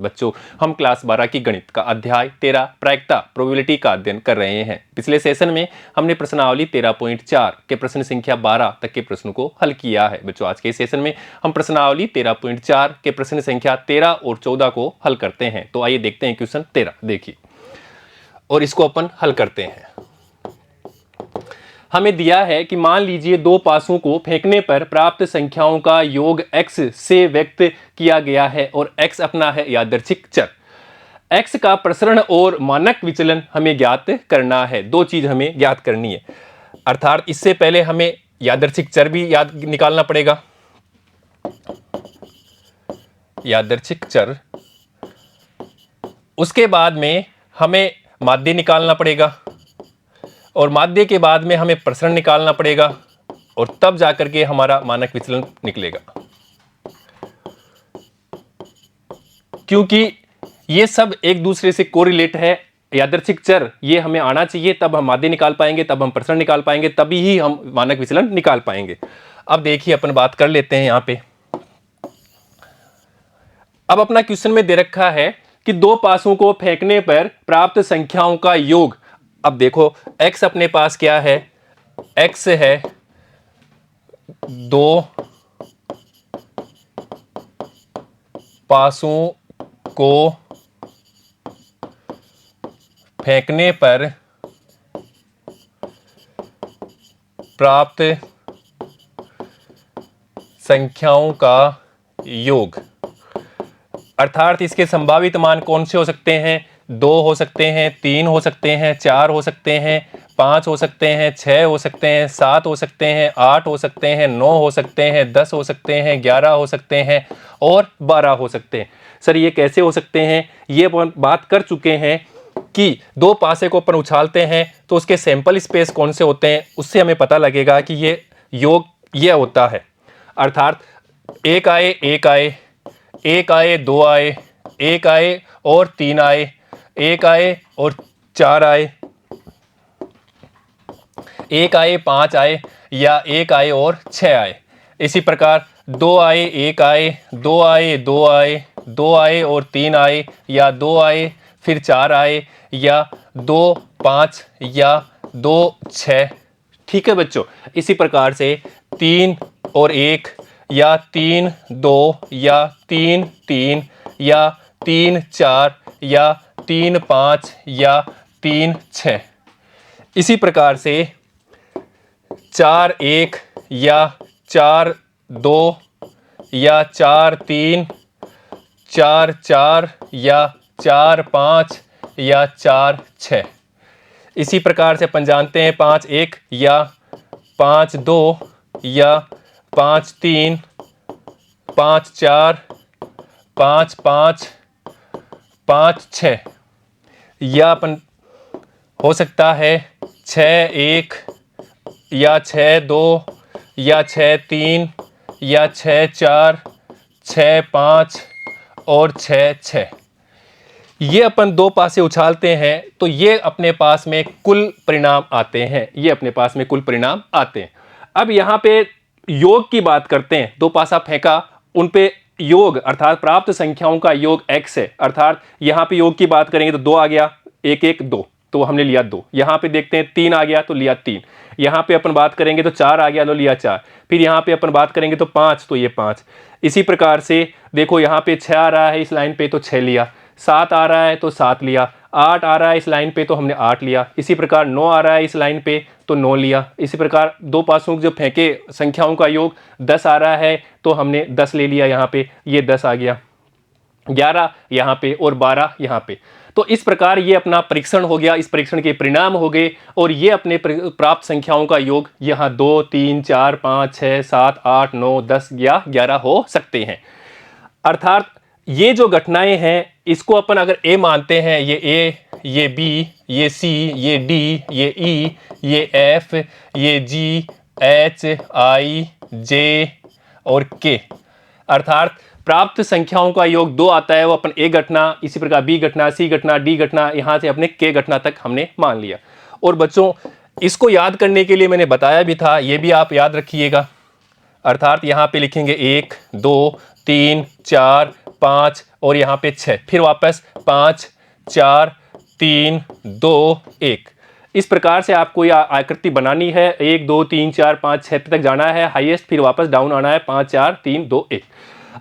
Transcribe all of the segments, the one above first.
बच्चों, हम क्लास 12 की गणित का अध्याय 13 प्रायिकता प्रोबेबिलिटी का अध्ययन कर रहे हैं। पिछले सेशन में हमने प्रश्नावली 13.4 के प्रश्न संख्या 12 तक के प्रश्न को हल किया है। बच्चों, आज के सेशन में हम प्रश्नावली 13.4 के प्रश्न संख्या 13 और 14 को हल करते हैं। तो आइए देखते हैं क्वेश्चन 13, देखिए, और इसको अपन हल करते हैं। हमें दिया है कि मान लीजिए दो पासों को फेंकने पर प्राप्त संख्याओं का योग x से व्यक्त किया गया है और x अपना है यादृच्छिक चर। x का प्रसरण और मानक विचलन हमें ज्ञात करना है। दो चीज हमें ज्ञात करनी है, अर्थात इससे पहले हमें यादृच्छिक चर भी याद निकालना पड़ेगा, यादृच्छिक चर। उसके बाद में हमें माध्य निकालना पड़ेगा और माध्य के बाद में हमें प्रसरण निकालना पड़ेगा और तब जाकर के हमारा मानक विचलन निकलेगा। क्योंकि ये सब एक दूसरे से कोरिलेट है, यादृच्छिक चर ये हमें आना चाहिए, तब हम माध्य निकाल पाएंगे, तब हम प्रसरण निकाल पाएंगे, तभी ही हम मानक विचलन निकाल पाएंगे। अब देखिए अपन बात कर लेते हैं यहां पे। अब अपना क्वेश्चन में दे रखा है कि दो पासों को फेंकने पर प्राप्त संख्याओं का योग। अब देखो x अपने पास क्या है, x है दो पासों को फेंकने पर प्राप्त संख्याओं का योग, अर्थात इसके संभावित मान कौन से हो सकते हैं? 2 हो सकते हैं, 3 हो सकते हैं, 4 हो सकते हैं, 5 हो सकते हैं, 6 हो सकते हैं, 7 हो सकते हैं, 8 हो सकते हैं, 9 हो सकते हैं, 10 हो सकते हैं, 11 हो सकते हैं और 12 हो सकते हैं। सर ये कैसे हो सकते हैं? ये अपन बात कर चुके हैं कि दो पासे को अपन उछालते हैं तो उसके सैंपल स्पेस कौन से होते हैं, उससे हमें पता लगेगा कि ये योग ये होता है। अर्थात एक आए, एक आए, एक आए, दो आए, एक आए और 3 आए, एक आए और 4 आए, एक आए 5 आए, या एक आए और 6 आए। इसी प्रकार 2 आए, 1 आए, 2 आए, 2 आए, 2 आए और 3 आए, या 2 आए फिर 4 आए, या 2 5 या 2 6। ठीक है बच्चों, इसी प्रकार से 3 और 1 या 3 2 या 3 3 या 3 4 या 3 5 या 3 6। इसी प्रकार से 4 1 या 4 2 या 4 3, 4 4 या 4 5 या 4 6। इसी प्रकार से अपन जानते हैं 5 1 या 5 2 या 5 3, 5 4, 5 5, 5 6, या अपन हो सकता है 6 1 या 6 2 या 6 3 या 6 4, 6 5 और 6 6। ये अपन दो पासे उछालते हैं तो ये अपने पास में कुल परिणाम आते हैं, ये अपने पास में कुल परिणाम आते हैं। अब यहाँ पे योग की बात करते हैं। दो पासा फेंका, उन पे योग अर्थात प्राप्त संख्याओं का योग x है। अर्थात यहाँ पे योग की बात करेंगे तो 2 आ गया, 1 1 2 तो हमने लिया 2। यहाँ पे देखते हैं 3 आ गया तो लिया 3। यहाँ पे अपन बात करेंगे तो 4 आ गया तो लिया 4। फिर यहाँ पे अपन बात करेंगे तो 5 तो ये 5। इसी प्रकार से देखो यहाँ पे 6 आ रहा है इस लाइन पे तो 6 लिया, 7 आ रहा है तो 7 लिया, 8 आ रहा है इस लाइन पे तो हमने 8 लिया। इसी प्रकार 9 आ रहा है इस लाइन पे तो 9 लिया। इसी प्रकार दो पासों जो फेंके संख्याओं का योग 10 आ रहा है तो हमने 10 ले लिया, यहाँ पे ये 10 आ गया, 11 यहाँ पे और 12 यहाँ पे। तो इस प्रकार ये अपना परीक्षण हो गया, इस परीक्षण के परिणाम हो गए और ये अपने प्राप्त संख्याओं का योग यहाँ 2 3 4 5 6 7 8 9 10 या 11 हो सकते हैं। अर्थात ये जो घटनाएं हैं इसको अपन अगर ए मानते हैं, ये ए, ये बी, ये सी, ये डी, ये ई, ये एफ, ये जी, एच, आई, जे और के, अर्थात प्राप्त संख्याओं का योग 2 आता है वो अपन ए घटना, इसी प्रकार बी घटना, सी घटना, डी घटना, यहां से अपने के घटना तक हमने मान लिया। और बच्चों इसको याद करने के लिए मैंने बताया भी था, ये भी आप याद रखिएगा। अर्थात यहाँ पे लिखेंगे 1 2 3 4 5 और यहाँ पे 6, फिर वापस 5 4 3 2 1। इस प्रकार से आपको ये आकृति बनानी है। 1 2 3 4 5 6 तक जाना है हाईएस्ट, फिर वापस डाउन आना है 5 4 3 2 1।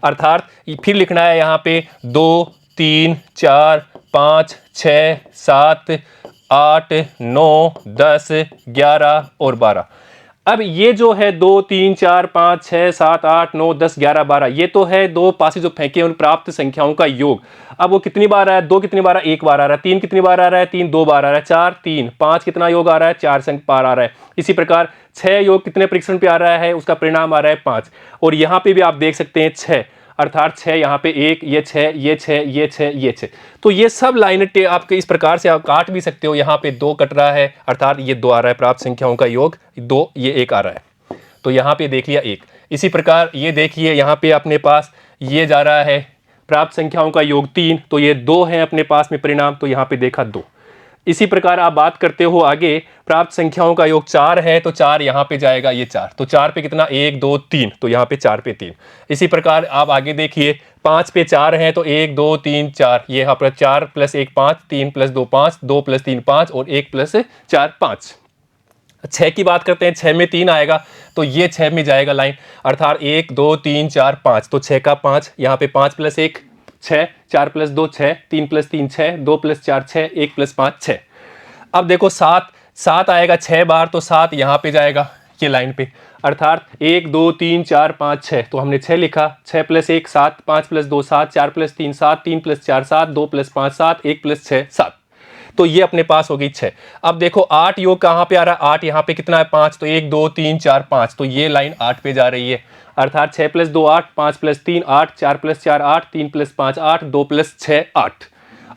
अर्थात फिर लिखना है यहाँ पे 2 3 4 5 6 7 8 9 10 11 और 12। अब ये जो है 2 3 4 5 6 7 8 9 10 11 12, ये तो है दो पासे जो फेंके उन प्राप्त संख्याओं का योग। अब वो कितनी बार आया, 2 कितनी बार आया, 1 बार आ रहा है, 3 कितनी बार आ रहा है, 3 2 बार आ रहा है, 4 3 5 कितना योग आ रहा है, 4 संख्या बार आ रहा है। इसी प्रकार 6 योग कितने परीक्षण पे आ रहा है, उसका परिणाम आ रहा है 5। और यहाँ पे भी आप देख सकते हैं 6, अर्थात 6 यहाँ पे 1, ये 6 ये 6 ये 6 ये 6। तो ये सब लाइन आपके इस प्रकार से आप काट भी सकते हो। यहाँ पे 2 कट रहा है, अर्थात ये 2 आ रहा है, प्राप्त संख्याओं का योग 2, ये 1 आ रहा है। तो यहाँ पे देख लिया 1। इसी प्रकार ये देखिए यहाँ पे अपने पास ये जा रहा है प्राप्त संख्याओं का योग 3, तो ये 2 है अपने पास में परिणाम, तो यहाँ पे देखा 2। इसी प्रकार आप बात करते हो आगे, प्राप्त संख्याओं का योग 4 है, तो 4 यहाँ पे जाएगा, ये 4, तो 4 पे कितना 1 2 3, तो यहाँ पे 4 पे 3। इसी प्रकार आप आगे देखिए 5 पे 4 है, तो 1 2 3 4, ये यहाँ पर 4 + 1 5, 3 + 2 5, 2 + 3 5 और 1 + 4 5। 6 की बात करते हैं, 6 में 3 आएगा, तो ये 6 में जाएगा लाइन, अर्थात 1 2 3 4 5, तो 6 का 5, यहाँ पे 5 + 1 6, 4 + 2 6, 3 + 3 6, 2 + 4 6, 1 + 5 6। अब देखो 7 आएगा 6 बार, तो 7 यहाँ पे जाएगा ये लाइन पे, अर्थात 1 2 3 4 5 6, तो हमने 6 लिखा, 6 + 1 7, 5 + 2 7, 4 + 3 7, 3 + 4 7, 2 + 5 7, 1 + 6 7। तो ये अपने पास हो गई 6। अब देखो 8 योग कहाँ पे आ रहा है, 8 यहाँ पे कितना है 5, तो 1 2 3 4 5, तो ये लाइन 8 पे जा रही है, अर्थात 6 + 2 8, 5 + 3 8, 4 + 4 8, 3 + 5 8, 2 + 6 8।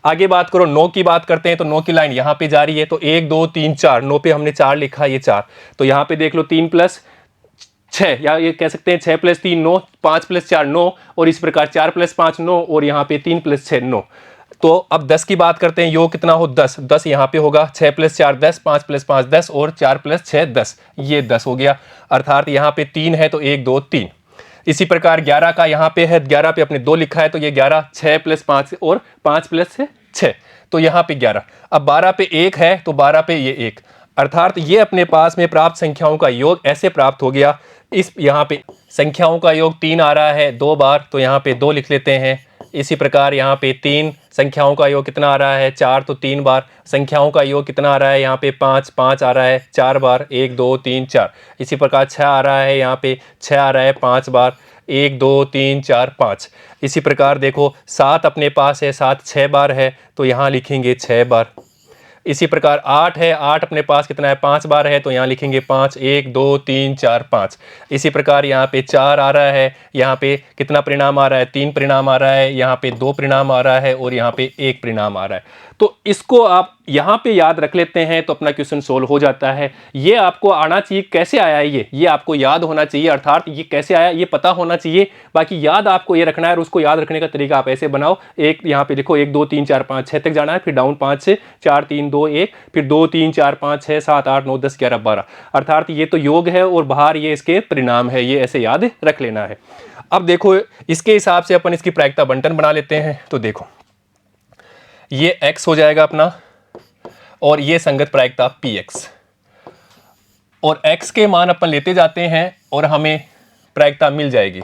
आगे बात करो 9 की बात करते हैं, तो 9 की लाइन यहाँ पे जा रही है, तो 1 2 3 4, 9 पे हमने 4 लिखा, ये 4, तो यहाँ पे देख लो 3 + 6, या ये कह सकते हैं 6 + 3 9, 5 + 4 9, और इस प्रकार 4 + 5 9, और यहाँ पे 3 + 6 9। तो अब 10 की बात करते हैं, योग कितना हो 10, 10 यहाँ पे होगा, 6 + 4 10, 5 + 5 10 और 4 + 6 10, ये 10 हो गया, अर्थात यहाँ पे 3 है, तो 1 2 3। इसी प्रकार 11 का यहाँ पे है, 11 पे अपने 2 लिखा है, तो ये 11, 6 + 5 और 5 + 6, तो यहाँ पे 11। अब 12 पे 1 है, तो 12 पे ये 1, अर्थात ये अपने पास में प्राप्त संख्याओं का योग ऐसे प्राप्त हो गया। इस यहाँ पे संख्याओं का योग 3 आ रहा है 2 बार, तो यहाँ पे 2 लिख लेते हैं। इसी प्रकार यहाँ पे 3 संख्याओं का योग कितना आ रहा है 4, तो 3 बार। संख्याओं का योग कितना आ रहा है यहाँ पे 5 5 आ रहा है 4 बार, 1 2 3 4। इसी प्रकार 6 आ रहा है, यहाँ पे 6 आ रहा है 5 बार, 1 2 3 4 5। इसी प्रकार देखो 7 अपने पास है, 7 6 बार है, तो यहाँ लिखेंगे 6 बार। इसी प्रकार 8 है, 8 अपने पास कितना है 5 बार है, तो यहाँ लिखेंगे 5, 1 2 3 4 5। इसी प्रकार यहाँ पे 4 आ रहा है, यहाँ पे कितना परिणाम आ रहा है 3 परिणाम आ रहा है, यहाँ पे 2 परिणाम आ रहा है और यहाँ पे 1 परिणाम आ रहा है। तो इसको आप यहाँ पे याद रख लेते हैं, तो अपना क्वेश्चन सोल्व हो जाता है। ये आपको आना चाहिए, कैसे आया ये आपको याद होना चाहिए, अर्थात ये कैसे आया ये पता होना चाहिए, बाकी याद आपको ये रखना है। और उसको याद रखने का तरीका आप ऐसे बनाओ, एक यहाँ पे देखो 1 2 3 4 5 6 तक जाना है, फिर डाउन 5 से 4 3 2 1, फिर 2 3 4 5 6 7 8 9 10 11 12, अर्थात ये तो योग है और बाहर ये इसके परिणाम है, ये ऐसे याद रख लेना है। अब देखो इसके हिसाब से अपन इसकी प्रायिकता बंटन बना लेते हैं। तो देखो ये x हो जाएगा अपना, और ये संगत प्रायिकता px, और x के मान अपन लेते जाते हैं और हमें प्रायिकता मिल जाएगी।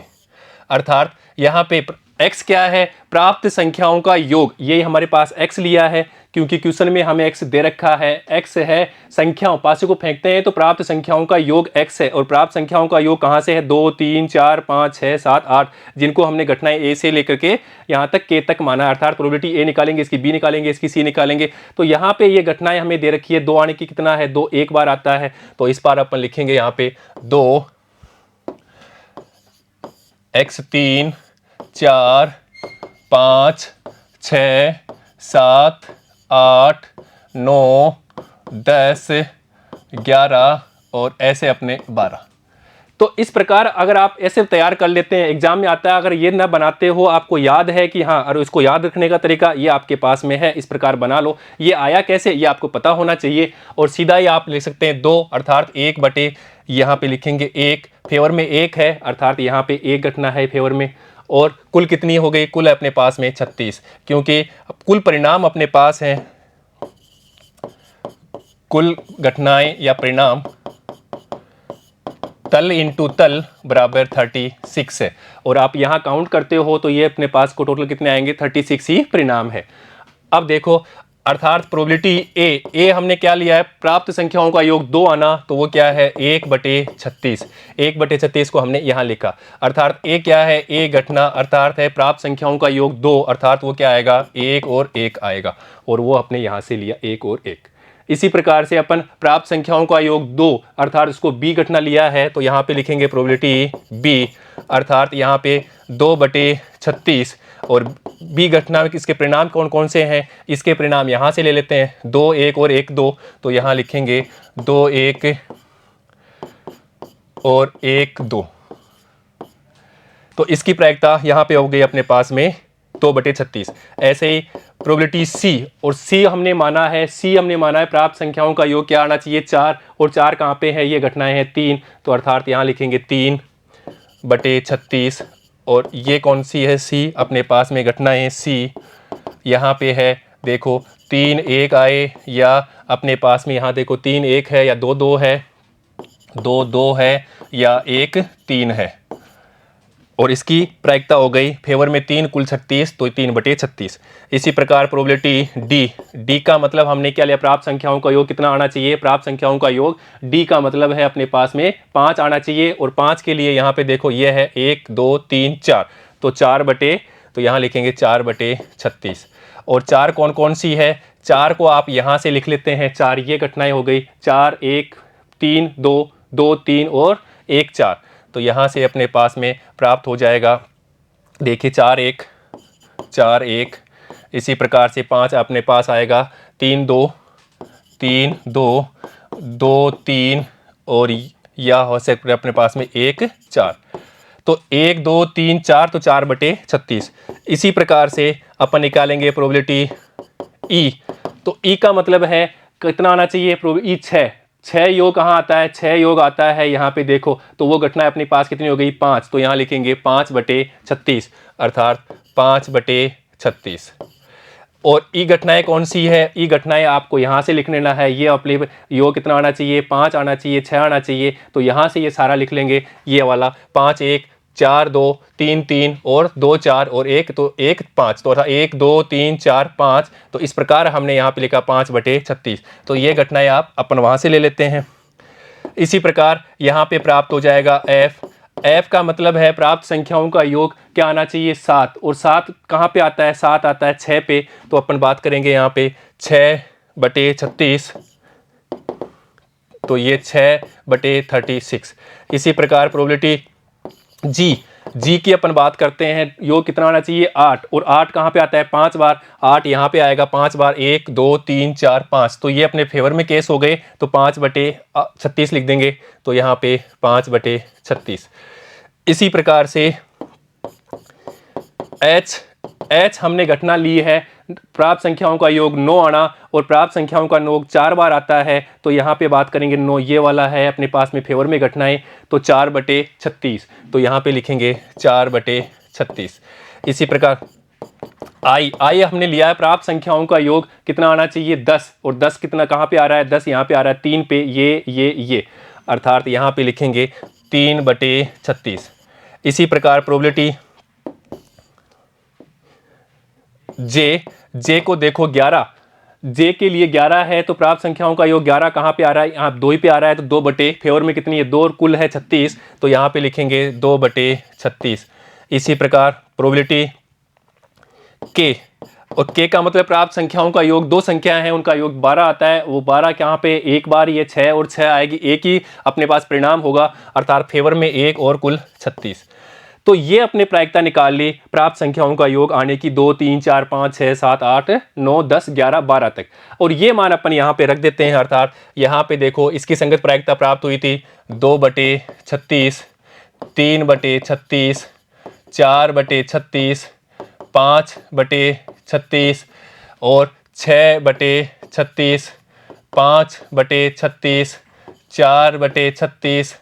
अर्थात यहाँ पे x क्या है, प्राप्त संख्याओं का योग। ये हमारे पास x लिया है क्योंकि क्वेश्चन में हमें x दे रखा है, x है संख्याओं, पासे को फेंकते हैं तो प्राप्त संख्याओं का योग x है। और प्राप्त संख्याओं का योग कहाँ से है 2 3 4 5 6 7 8, जिनको हमने घटनाएं a से लेकर के यहाँ तक k तक माना, अर्थात प्रोबेबिलिटी a निकालेंगे, इसकी b निकालेंगे, इसकी c निकालेंगे। तो यहाँ पे ये घटनाएं हमें दे रखी है, 2 आने की कितना है 2 एक बार आता है, तो इस बार अपन लिखेंगे यहाँ पे 2 x 3 4 5 6 7 8 9 10 11 और ऐसे अपने 12। तो इस प्रकार अगर आप ऐसे तैयार कर लेते हैं, एग्जाम में आता है, अगर ये ना बनाते हो, आपको याद है कि हाँ, और इसको याद रखने का तरीका ये आपके पास में है, इस प्रकार बना लो। ये आया कैसे ये आपको पता होना चाहिए, और सीधा ही आप लिख सकते हैं 2, अर्थात 1 बटे यहाँ पे लिखेंगे 1, फेवर में 1 है, अर्थात यहाँ पे 1 घटना है फेवर में, और कुल कितनी हो गई, कुल है अपने पास में 36, क्योंकि कुल परिणाम अपने पास हैं, कुल घटनाएं या परिणाम तल इंटू तल बराबर 36 है। और आप यहाँ काउंट करते हो तो ये अपने पास को टोटल कितने आएंगे, 36 ही परिणाम है। अब देखो, अर्थात प्रोबेबिलिटी ए हमने क्या लिया है, प्राप्त संख्याओं का योग 2 आना, तो वो क्या है 1/36। 1/36 को हमने यहाँ लिखा, अर्थात ए क्या है, ए घटना अर्थात है प्राप्त संख्याओं का योग 2, अर्थात वो क्या आएगा 1 और 1 आएगा, और वो अपने यहाँ से लिया 1 और 1। इसी प्रकार से अपन प्राप्त संख्याओं का योग 2 अर्थात इसको बी घटना लिया है, तो यहाँ पे लिखेंगे प्रोबेबिलिटी बी, अर्थात यहाँ पे 2/36। और बी घटना में इसके परिणाम कौन कौन से हैं, इसके परिणाम यहाँ से ले लेते हैं, 2 1 और 1 2, तो यहाँ लिखेंगे 2 1 और 1 2। तो इसकी प्रायिकता यहाँ पे हो गई अपने पास में 2/36। ऐसे ही प्रोबेबिलिटी सी, और सी हमने माना है, प्राप्त संख्याओं का योग क्या आना चाहिए 4, और 4 कहाँ पे है, ये घटनाएं हैं 3, तो अर्थात यहाँ लिखेंगे 3/36। और ये कौन सी है, सी अपने पास में घटनाएं हैं सी, यहाँ पे है देखो 3 1 आए, या अपने पास में यहाँ देखो 3 1 है, या 2 2 है, 2 2 है, या 1 3 है। और इसकी प्रायिकता हो गई फेवर में 3 कुल 36, तो 3/36। इसी प्रकार प्रोबेबिलिटी डी का मतलब हमने क्या लिया, प्राप्त संख्याओं का योग कितना आना चाहिए, प्राप्त संख्याओं का योग डी का मतलब है अपने पास में 5 आना चाहिए, और 5 के लिए यहाँ पे देखो ये है 1 2 3 4, तो 4 तो यहाँ लिखेंगे 4/36। और 4 कौन कौन सी है, 4 को आप यहाँ से लिख लेते हैं, 4 ये घटनाएं हो गई, 4 1 3 2 2 3 और 1 4, तो यहाँ से अपने पास में प्राप्त हो जाएगा, देखिए 4 1। इसी प्रकार से 5 अपने पास आएगा 3 2 3 2 2 3, और या हो सकता है अपने पास में 1 4, तो 1 2 3 4, तो 4/36। इसी प्रकार से अपन निकालेंगे प्रोबेबिलिटी ई, तो ई का मतलब है कितना आना चाहिए, ई 6 योग कहाँ आता है, 6 योग आता है यहाँ पे देखो, तो वो घटना अपने पास कितनी हो गई 5, तो यहाँ लिखेंगे 5/36, अर्थात 5/36। और ई घटनाएं कौन सी है, ई घटनाएं आपको यहाँ से लिख लेना है, ये अपने योग कितना आना चाहिए, 5 आना चाहिए, 6 आना चाहिए, तो यहाँ से ये सारा लिख लेंगे, ये वाला 5 1 4 2 3 3 और 2 4 और 1, तो 1 5, तो 1 2 3 4 5, तो इस प्रकार हमने यहाँ पे लिखा 5/36। तो ये घटनाएं आप अपन वहाँ से ले लेते हैं। इसी प्रकार यहाँ पे प्राप्त हो जाएगा एफ का मतलब है प्राप्त संख्याओं का योग क्या आना चाहिए 7, और 7 कहाँ पे आता है, 7 आता है 6 पे, तो अपन बात करेंगे यहाँ पे 6/36, तो ये 6/36। इसी प्रकार प्रोबेबिलिटी जी की अपन बात करते हैं, योग कितना आना चाहिए 8, और 8 कहाँ पे आता है 5 बार, 8 यहाँ पे आएगा 5 बार, 1 2 3 4 5, तो ये अपने फेवर में केस हो गए, तो 5/36 लिख देंगे, तो यहाँ पे 5/36। इसी प्रकार से एच हमने घटना ली है, प्राप्त संख्याओं का योग 9 आना, और प्राप्त संख्याओं का योग 4 बार आता है, तो यहाँ पे बात करेंगे 9, ये वाला है अपने पास में फेवर में घटनाएं, तो 4/36, तो यहाँ पे लिखेंगे 4/36। इसी प्रकार आई हमने लिया है, प्राप्त संख्याओं का योग कितना आना चाहिए 10, और 10 कितना कहाँ पे आ रहा है, 10 यहाँ पे आ रहा है 3 पे, ये, अर्थात यहाँ पे लिखेंगे 3/36। इसी प्रकार प्रोबेबिलिटी जे को देखो 11, जे के लिए 11 है, तो प्राप्त संख्याओं का योग 11 कहाँ पे आ रहा है, यहाँ 2 ही पे आ रहा है, तो 2 फेवर में कितनी है 2, और कुल है 36, तो यहाँ पे लिखेंगे 2/36। इसी प्रकार प्रोबेबिलिटी के, और के का मतलब प्राप्त संख्याओं का योग, 2 संख्याएं हैं उनका योग 12 आता है, वो 12 कहाँ पे एक बार, ये 6 और 6 आएगी, एक ही अपने पास परिणाम होगा, अर्थात फेवर में 1 और कुल 36। तो ये अपने प्रायिकता निकाल ली प्राप्त संख्याओं का योग आने की, 2 3 4 5 6 7 8 9 10 11 12 तक, और ये मान अपन यहाँ पे रख देते हैं, अर्थात यहाँ पे देखो इसकी संगत प्रायिकता प्राप्त हुई थी 2/36, 3/36, 4/36, 5/36 और 6/36, 5/36, 4/36,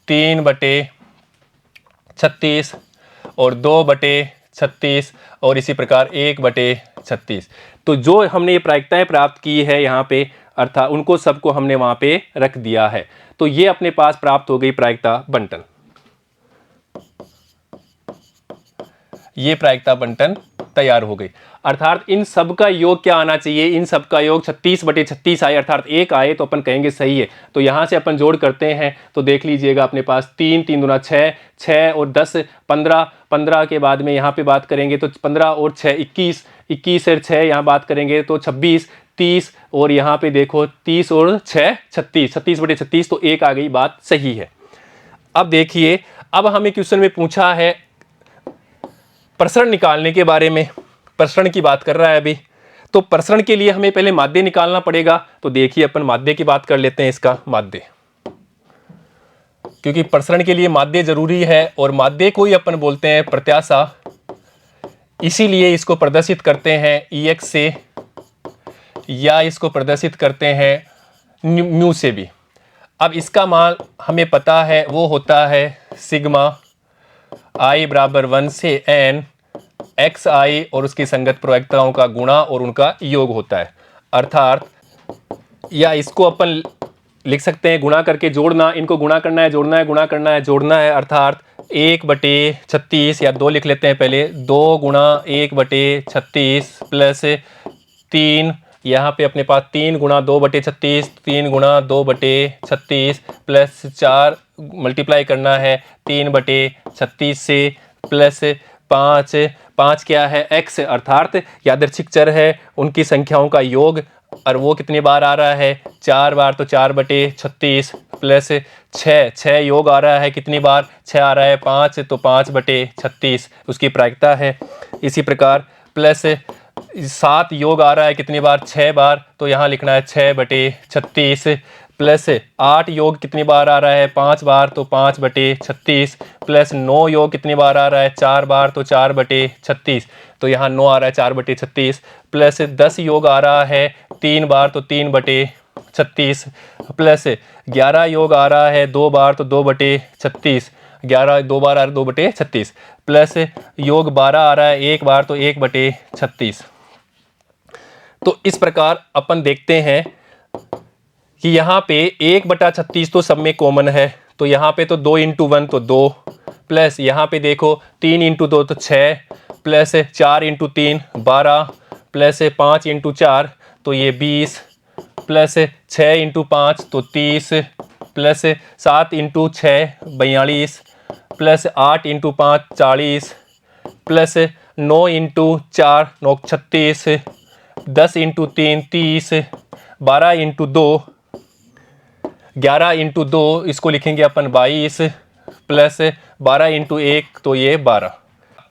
3/36 और 2/36 और इसी प्रकार 1/36। तो जो हमने ये प्रायिकताएं प्राप्त की है यहाँ पे, अर्थात उनको सबको हमने वहाँ पे रख दिया है। तो ये अपने पास प्राप्त हो गई प्रायिकता बंटन। ये प्रायिकता बंटन तैयार हो गई। अर्थात इन सब का योग क्या आना चाहिए? इन सब का योग 36/36 आए, अर्थात 1 आए तो अपन कहेंगे सही है। तो यहाँ से अपन जोड़ करते हैं तो देख लीजिएगा अपने पास 3 3 दूना 6, 6 और 10 15, 15 के बाद में यहाँ पे बात करेंगे तो 15 और 6 21, 21 और 6 यहाँ बात करेंगे तो 26, 30 और यहाँ पे देखो 30 और 6 36, 36/36 तो 1 आ गई, बात सही है। अब देखिए, अब हमें क्वेश्चन में पूछा है प्रसरण निकालने के बारे में। प्रसरण की बात कर रहा है अभी, तो प्रसरण के लिए हमें पहले माध्य निकालना पड़ेगा। तो देखिए अपन माध्य की बात कर लेते हैं, इसका माध्य, क्योंकि प्रसरण के लिए माध्य जरूरी है और माध्य को ही अपन बोलते हैं प्रत्याशा, इसीलिए इसको प्रदर्शित करते हैं EX से या इसको प्रदर्शित करते हैं म्यू से भी। अब इसका मान हमें पता है, वो होता है सिग्मा i बराबर 1 से n xi और उसकी संगत प्रवक्ताओं का गुणा और उनका योग होता है। अर्थात या इसको अपन लिख सकते हैं गुणा करके जोड़ना, इनको गुणा करना है, जोड़ना है, गुणा करना है, जोड़ना है, अर्थात 1/36 या 2 लिख लेते हैं पहले, 2 गुणा 1/36 प्लस 3, यहाँ पे अपने पास 3 गुणा 2/36, 3 गुणा 2/36 प्लस 4 मल्टीप्लाई करना है 3/36 से, प्लस 5, 5 क्या है x, अर्थात यादृच्छिक चर है, उनकी संख्याओं का योग, और वो कितनी बार आ रहा है 4 बार, तो 4/36 प्लस 6, 6 योग आ रहा है कितनी बार, 6 आ रहा है 5, तो 5/36 उसकी प्रायिकता है। इसी प्रकार प्लस 7 योग आ रहा है कितनी बार, 6 बार, तो यहाँ लिखना है 6/36 प्लस 8 योग कितनी बार आ रहा है 5 बार, तो 5/36 प्लस 9 योग कितनी बार आ रहा है 4 बार, तो 4/36, तो यहाँ 9 आ रहा है 4/36 प्लस 10 योग आ रहा है 3 बार, तो 3/36 प्लस 11 योग आ रहा है 2 बार, तो 2/36, 11 2 बार आ रहा है 2/36 प्लस योग 12 आ रहा है 1 बार, तो 1/36। तो इस प्रकार अपन देखते हैं कि यहाँ पे 1/36 तो सब में कॉमन है, तो यहाँ पे तो 2 × 1 तो 2, प्लस यहाँ पे देखो 3 × 2 तो 6, प्लस 4 × 3 12, प्लस 5 × 4 तो ये 20, प्लस 6 × 5 तो 30, प्लस 7 × 6 42, प्लस 8 × 5 40, प्लस 9 × 4 9 36, 10 × 3 30, 12 × 2 11 × 2 इसको लिखेंगे अपन 22, प्लस 12 × 1 तो ये 12।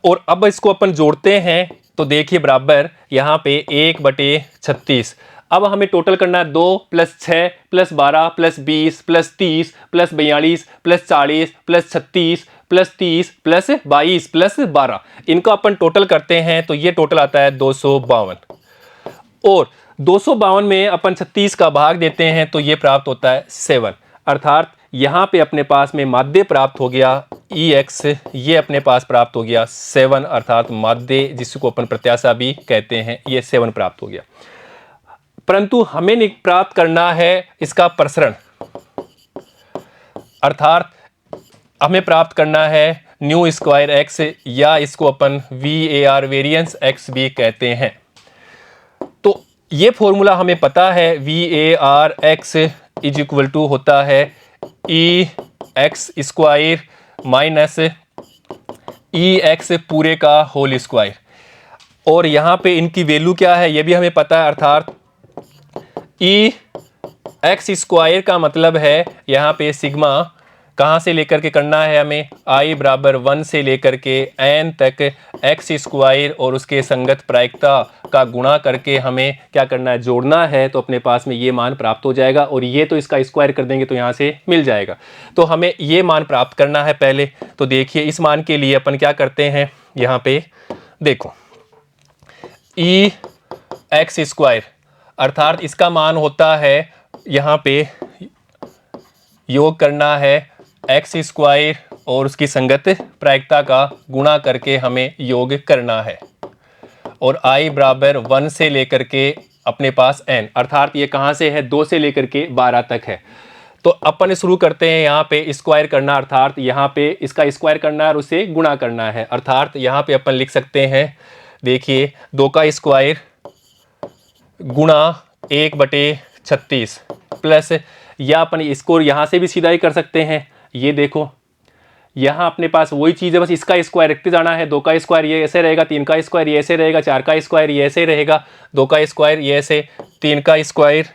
और अब इसको अपन जोड़ते हैं तो देखिए बराबर यहाँ पे 1/36। अब हमें टोटल करना है 2 + 6 + 12 + 20 + 30 + 42 + 40 + 36 + 30 + 22 + 12, इनको अपन टोटल करते हैं तो ये टोटल आता है 252। और 252 में अपन 36 का भाग देते हैं तो ये प्राप्त होता है 7, अर्थात यहाँ पे अपने पास में माध्य प्राप्त हो गया EX, ये अपने पास प्राप्त हो गया 7, अर्थात माध्य जिसको अपन प्रत्याशा भी कहते हैं, ये 7 प्राप्त हो गया। परंतु हमें प्राप्त करना है इसका प्रसरण, अर्थात हमें प्राप्त करना है μ² x, या इसको अपन VAR वेरिएंस x भी कहते हैं। तो ये फॉर्मूला हमें पता है, VAR x = होता है EX² माइनस EX पूरे का होल स्क्वायर, और यहाँ पे इनकी वैल्यू क्या है ये भी हमें पता है, अर्थात EX² का मतलब है यहाँ पे सिग्मा कहाँ से लेकर के करना है हमें, i बराबर 1 से लेकर के n तक x² और उसके संगत प्रायिकता का गुणा करके हमें क्या करना है, जोड़ना है, तो अपने पास में ये मान प्राप्त हो जाएगा। और ये तो इसका स्क्वायर कर देंगे तो यहाँ से मिल जाएगा, तो हमें ये मान प्राप्त करना है पहले। तो देखिए इस मान के लिए अपन क्या करते हैं, यहाँ पे देखो EX², अर्थात इसका मान होता है, यहाँ पे योग करना है x² और उसकी संगत प्रायिकता का गुणा करके हमें योग करना है। और i बराबर 1 से लेकर के अपने पास n, अर्थात ये कहाँ से है, 2 से लेकर के 12 तक है। तो अपन शुरू करते हैं यहाँ पे स्क्वायर करना, अर्थात यहाँ पे इसका स्क्वायर करना है और उसे गुणा करना है। अर्थात यहाँ पे अपन लिख सकते हैं, देखिए 2 का स्क्वायर गुणा 1/36 प्लस, या अपन इसको यहाँ से भी सीधा ही कर सकते हैं। ये देखो यहाँ अपने पास वही चीज़ है, बस इसका स्क्वायर रखते जाना है। 2 का स्क्वायर ये ऐसे रहेगा, 3 का स्क्वायर ये ऐसे रहेगा, 4 का स्क्वायर ये ऐसे रहेगा, 2 का स्क्वायर ये ऐसे, 3 का स्क्वायर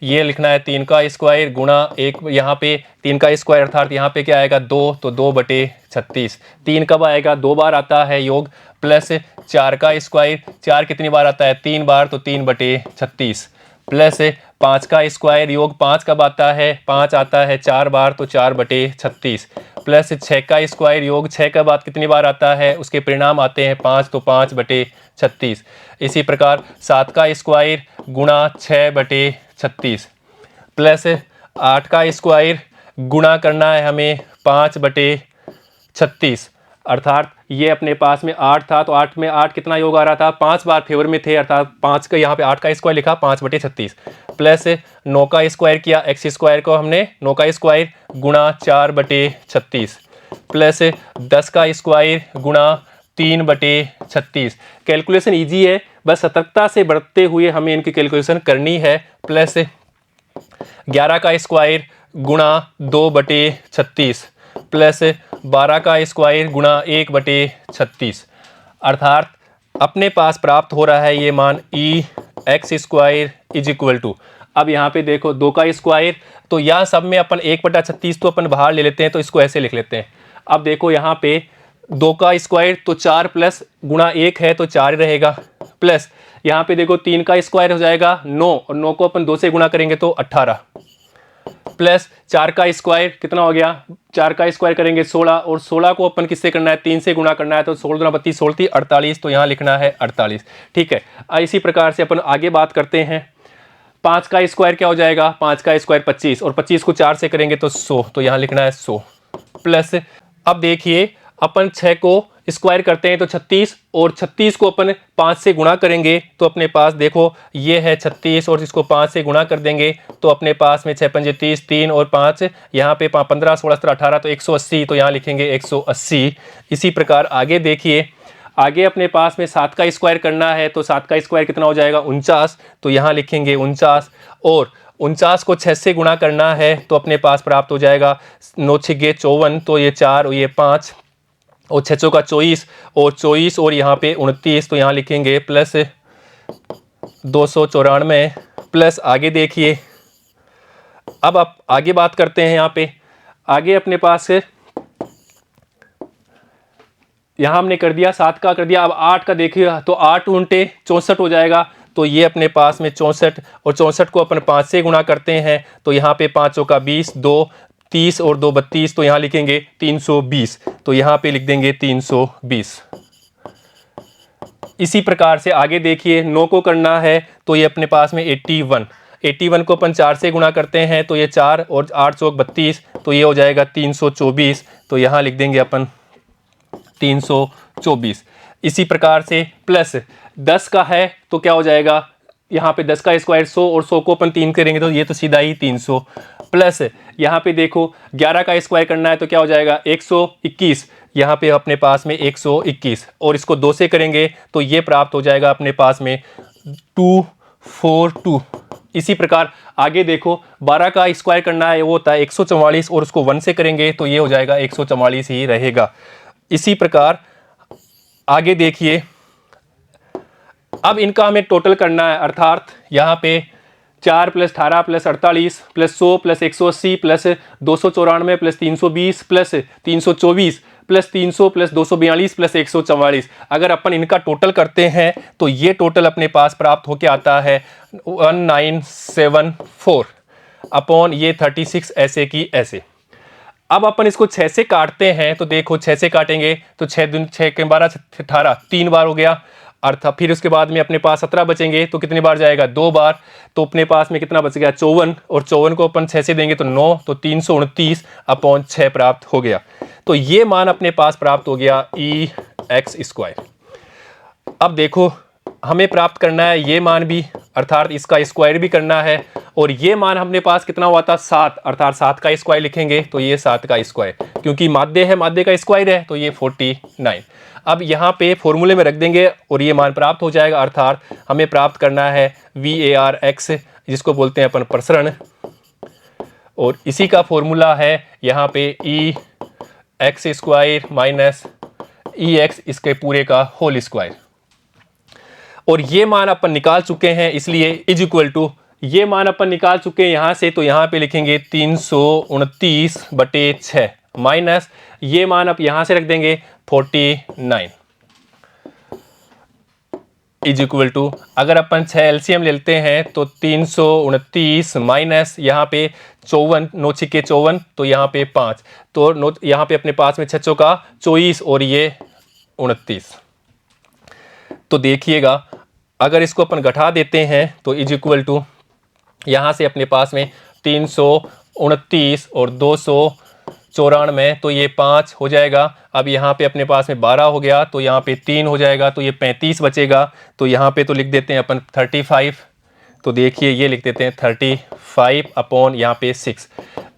ये लिखना है, 3 का स्क्वायर गुणा 1, यहाँ पे 3 का स्क्वायर अर्थात यहाँ पे क्या आएगा 2, तो 2/36। 3 कब आएगा, 2 बार आता है योग, प्लस 4 का स्क्वायर, 4 कितनी बार आता है, 3 बार, तो 3/36 प्लस 5 का स्क्वायर योग 5 कब आता है, 5 आता है 4 बार, तो 4/36 प्लस 6 का स्क्वायर योग 6 का बाद कितनी बार आता है, उसके परिणाम आते हैं 5, तो 5/36। इसी प्रकार 7 का स्क्वायर गुणा 6/36 प्लस 8 का स्क्वायर गुणा करना है हमें 5/36, अर्थात ये अपने पास में 8 था, तो 8 में 8 कितना योग आ रहा था, 5 बार फेवर में थे, अर्थात 5 का यहाँ पे 8 का स्क्वायर लिखा 5/36 प्लस 9 का स्क्वायर किया, एक्स स्क्वायर को हमने 9 का स्क्वायर गुणा 4/36 प्लस 10 का स्क्वायर गुणा 3/36। कैलकुलेशन इजी है, बस सतर्कता से बढ़ते हुए हमें इनकी कैलकुलेशन करनी है। प्लस 11 का स्क्वायर गुणा 2/36 प्लस 12 का स्क्वायर गुणा 1/36, अर्थात अपने पास प्राप्त हो रहा है ये मान e x square is equal to, अब यहाँ पे देखो 2 का स्क्वायर, तो यहाँ सब में अपन 1/36 तो अपन बाहर ले लेते हैं, तो इसको ऐसे लिख लेते हैं। अब देखो यहाँ पे 2 का स्क्वायर तो 4 प्लस गुणा 1 है तो 4 रहेगा, प्लस यहाँ पे देखो 3 का स्क्वायर हो जाएगा 9, और 9 को अपन 2 से गुणा करेंगे तो 18 प्लस 4 का स्क्वायर कितना हो गया, 4 का स्क्वायर करेंगे 16, और 16 को अपन किससे करना है, 3 से गुणा करना है, तो 16 दूना 32, 16 48, तो यहाँ लिखना है 48। ठीक है, इसी प्रकार से अपन आगे बात करते हैं। 5 का स्क्वायर क्या हो जाएगा, 5 का स्क्वायर 25, और 25 को 4 से करेंगे तो 100, तो यहाँ लिखना है 100 प्लस, अब देखिए अपन 6 को स्क्वायर करते हैं तो 36, और 36 को अपन 5 से गुणा करेंगे तो अपने पास देखो ये है 36, और इसको 5 से गुणा कर देंगे तो अपने पास में 6 पंजे 30, 3 और 5, यहाँ पे 15, 16, 17, 18, तो 180, तो यहाँ लिखेंगे 180। इसी प्रकार आगे देखिए, आगे अपने पास में 7 का स्क्वायर करना है, तो 7 का स्क्वायर कितना हो जाएगा 49, तो यहाँ लिखेंगे 49, और 49 को 6 से गुणा करना है तो अपने पास प्राप्त हो जाएगा 9 छिगे 54, तो ये 4 और ये 5, और 6 चौका 24, और 24 और यहाँ पे 29, तो यहाँ लिखेंगे प्लस 294 प्लस, आगे देखिए अब आप आगे बात करते हैं। यहाँ पे आगे अपने पास यहाँ हमने कर दिया 7 का कर दिया, अब 8 का देखिए तो 8 × 64 हो जाएगा, तो ये अपने पास में 64, और 64 को अपन 5 से गुणा करते हैं तो यहाँ पे 5 चौका 20, 2 30 और 2 32, तो यहाँ लिखेंगे 320, तो यहाँ पे लिख देंगे 320। इसी प्रकार से आगे देखिए 9 को करना है तो ये अपने पास में 81 को अपन 4 से गुणा करते हैं तो ये 4 और 8 चौक 32, तो ये हो जाएगा 324, तो यहाँ लिख देंगे अपन 324। इसी प्रकार से प्लस 10 का है तो क्या हो जाएगा, यहाँ पे 10 का स्क्वायर 100, और 100 को अपन 3 करेंगे तो ये तो सीधा ही 300, प्लस यहाँ पे देखो 11 का स्क्वायर करना है तो क्या हो जाएगा 121, यहाँ पे अपने पास में 121, और इसको 2 से करेंगे तो ये प्राप्त हो जाएगा अपने पास में 242। इसी प्रकार आगे देखो 12 का स्क्वायर करना है वो होता है 144, और उसको 1 से करेंगे तो ये हो जाएगा 144 ही रहेगा। इसी प्रकार आगे देखिए, अब इनका हमें टोटल करना है, अर्थात यहाँ पे 4 + 18 + 48 + 100 + 180 + 294 + 320 + 324 + 300 + 242 + 144, अगर अपन इनका टोटल करते हैं तो ये टोटल अपने पास प्राप्त होके आता है 1974 अपॉन ये 36 ऐसे की ऐसे। अब अपन इसको 6 से काटते हैं तो देखो 6 से काटेंगे तो 6 दूनी 6 के 12 18, 3 बार हो गया, अर्थात फिर उसके बाद में अपने पास 17 बचेंगे तो कितनी बार जाएगा 2 बार, तो अपने पास में कितना बच गया 54, और 54 को अपन 6 से देंगे तो 9, तो 329 अपॉन 6 प्राप्त हो गया। तो ये मान अपने पास प्राप्त हो गया ई एक्स स्क्वायर। अब देखो हमें प्राप्त करना है ये मान भी, अर्थात इसका स्क्वायर भी करना है, और ये मान अपने पास कितना हुआ था 7, अर्थात 7 का स्क्वायर लिखेंगे तो ये 7 का स्क्वायर, क्योंकि माध्य है माध्य का स्क्वायर है तो ये 49। अब यहाँ पे फॉर्मूले में रख देंगे और ये मान प्राप्त हो जाएगा, अर्थात हमें प्राप्त करना है VAR x, जिसको बोलते हैं अपन प्रसरण, और इसी का फॉर्मूला है यहाँ पे ई एक्स स्क्वायर माइनस ई एक्स इसके पूरे का होल स्क्वायर। और ये मान अपन निकाल चुके हैं, इसलिए इज इक्वल टू ये मान अपन निकाल चुके हैं यहाँ से, तो यहाँ पे लिखेंगे 329/6 माइनस ये मान आप यहाँ से रख देंगे 49 इज इक्वल टू, अगर अपन 6 एलसीएम लेते हैं तो 329 माइनस यहाँ पे 54, 9 छिके 54, तो यहाँ पे 5, तो यहाँ पे अपने पास में 6 चौका 24 और ये 29। तो देखिएगा अगर इसको अपन घटा देते हैं तो इज इक्वल टू यहाँ से अपने पास में 329 और 294, तो ये 5 हो जाएगा। अब यहाँ पे अपने पास में 12 हो गया, तो यहाँ पे 3 हो जाएगा, तो ये 35 बचेगा। तो यहाँ पे तो लिख देते हैं अपन 35, तो देखिए ये लिख देते हैं 35 अपॉन यहाँ पे 6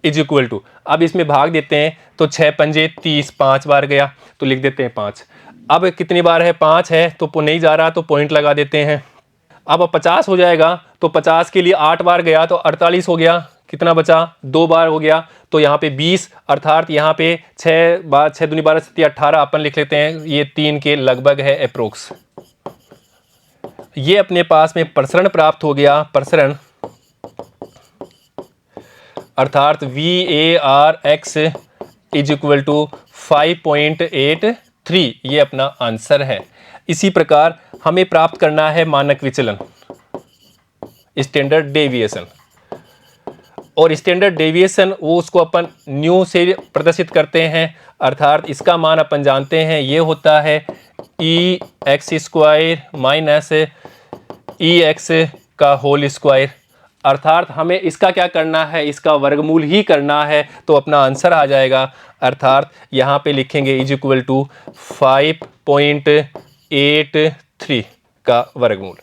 इज इक्वल टू, अब इसमें भाग देते हैं तो 6 पंजे 30, 5 बार गया तो लिख देते हैं 5। अब कितनी बार है 5 है तो नहीं जा रहा तो पॉइंट लगा देते हैं। अब 50 हो जाएगा तो 50 के लिए 8 बार गया तो 48 हो गया, कितना बचा 2 बार हो गया, तो यहाँ पे 20, अर्थात यहाँ पे 6 बार 6 दूनी 12 7 18 अपन लिख लेते हैं, ये 3 के लगभग है अप्रोक्स। ये अपने पास में प्रसरण प्राप्त हो गया, प्रसरण अर्थात VAR x is equal to 5.83, ये अपना आंसर है। इसी प्रकार हमें प्राप्त करना है मानक विचलन, स्टैंडर्ड डेविएशन, और स्टैंडर्ड डेविएशन वो उसको अपन न्यू से प्रदर्शित करते हैं, अर्थात इसका मान अपन जानते हैं ये होता है ई एक्स स्क्वायर माइनस ई एक्स का होल स्क्वायर, अर्थात हमें इसका क्या करना है, इसका वर्गमूल ही करना है, तो अपना आंसर आ जाएगा। अर्थात यहाँ पे लिखेंगे इज इक्वल टू 5.83 का वर्गमूल,